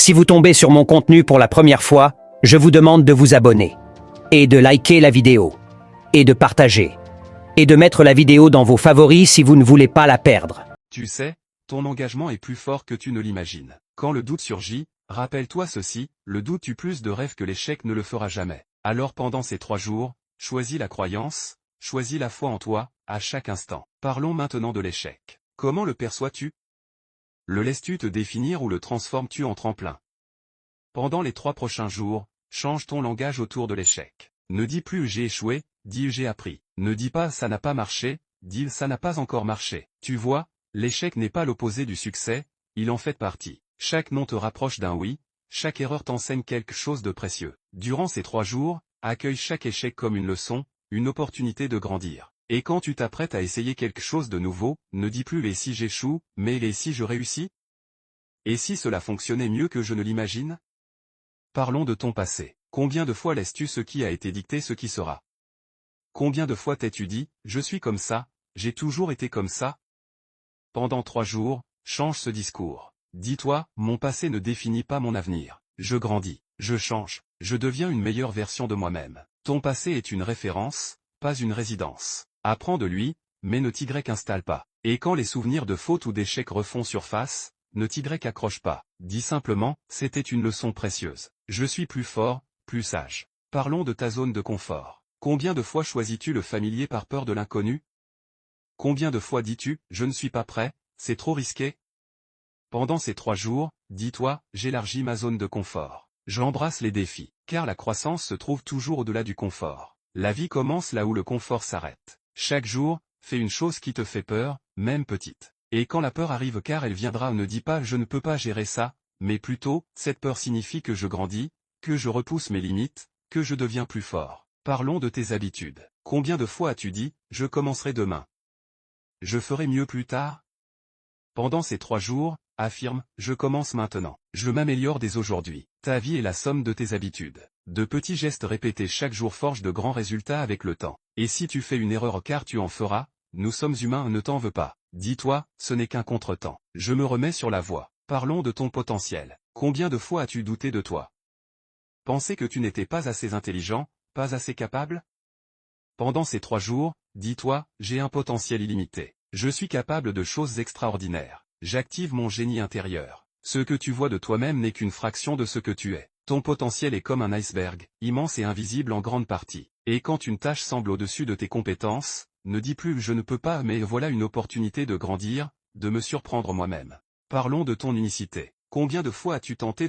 Si vous tombez sur mon contenu pour la première fois, je vous demande de vous abonner, et de liker la vidéo, et de partager, et de mettre la vidéo dans vos favoris si vous ne voulez pas la perdre. Tu sais, ton engagement est plus fort que tu ne l'imagines. Quand le doute surgit, rappelle-toi ceci, le doute tue plus de rêves que l'échec ne le fera jamais. Alors pendant ces 3 jours, choisis la croyance, choisis la foi en toi, à chaque instant. Parlons maintenant de l'échec. Comment le perçois-tu? Le laisses-tu te définir ou le transformes-tu en tremplin? Pendant les 3 prochains jours, change ton langage autour de l'échec. Ne dis plus j'ai échoué, dis j'ai appris. Ne dis pas ça n'a pas marché, dis ça n'a pas encore marché. Tu vois, l'échec n'est pas l'opposé du succès, il en fait partie. Chaque non te rapproche d'un oui, chaque erreur t'enseigne quelque chose de précieux. Durant ces 3 jours, accueille chaque échec comme une leçon, une opportunité de grandir. Et quand tu t'apprêtes à essayer quelque chose de nouveau, ne dis plus les si j'échoue, mais les si je réussis? Et si cela fonctionnait mieux que je ne l'imagine? Parlons de ton passé. Combien de fois laisses-tu ce qui a été dicté ce qui sera? Combien de fois t'es-tu dit, je suis comme ça, j'ai toujours été comme ça? Pendant 3 jours, change ce discours. Dis-toi, mon passé ne définit pas mon avenir. Je grandis, je change, je deviens une meilleure version de moi-même. Ton passé est une référence, pas une résidence. Apprends de lui, mais ne t'y-installe pas. Et quand les souvenirs de fautes ou d'échecs refont surface, ne t'y-accroche pas. Dis simplement, c'était une leçon précieuse. Je suis plus fort, plus sage. Parlons de ta zone de confort. Combien de fois choisis-tu le familier par peur de l'inconnu? Combien de fois dis-tu, je ne suis pas prêt, c'est trop risqué? Pendant ces 3 jours, dis-toi, j'élargis ma zone de confort. J'embrasse les défis, car la croissance se trouve toujours au-delà du confort. La vie commence là où le confort s'arrête. Chaque jour, fais une chose qui te fait peur, même petite. Et quand la peur arrive car elle viendra, ne dis pas je ne peux pas gérer ça, mais plutôt, cette peur signifie que je grandis, que je repousse mes limites, que je deviens plus fort. Parlons de tes habitudes. Combien de fois as-tu dit, je commencerai demain? Je ferai mieux plus tard? Pendant ces 3 jours, affirme, je commence maintenant. Je m'améliore dès aujourd'hui. Ta vie est la somme de tes habitudes. De petits gestes répétés chaque jour forgent de grands résultats avec le temps. Et si tu fais une erreur car tu en feras, nous sommes humains, ne t'en veux pas. Dis-toi, ce n'est qu'un contretemps. Je me remets sur la voie. Parlons de ton potentiel. Combien de fois as-tu douté de toi? Pensé que tu n'étais pas assez intelligent, pas assez capable? Pendant ces 3 jours, dis-toi, j'ai un potentiel illimité. Je suis capable de choses extraordinaires. J'active mon génie intérieur. Ce que tu vois de toi-même n'est qu'une fraction de ce que tu es. Ton potentiel est comme un iceberg, immense et invisible en grande partie. Et quand une tâche semble au-dessus de tes compétences, ne dis plus je ne peux pas mais voilà une opportunité de grandir, de me surprendre moi-même. Parlons de ton unicité. Combien de fois as-tu tenté de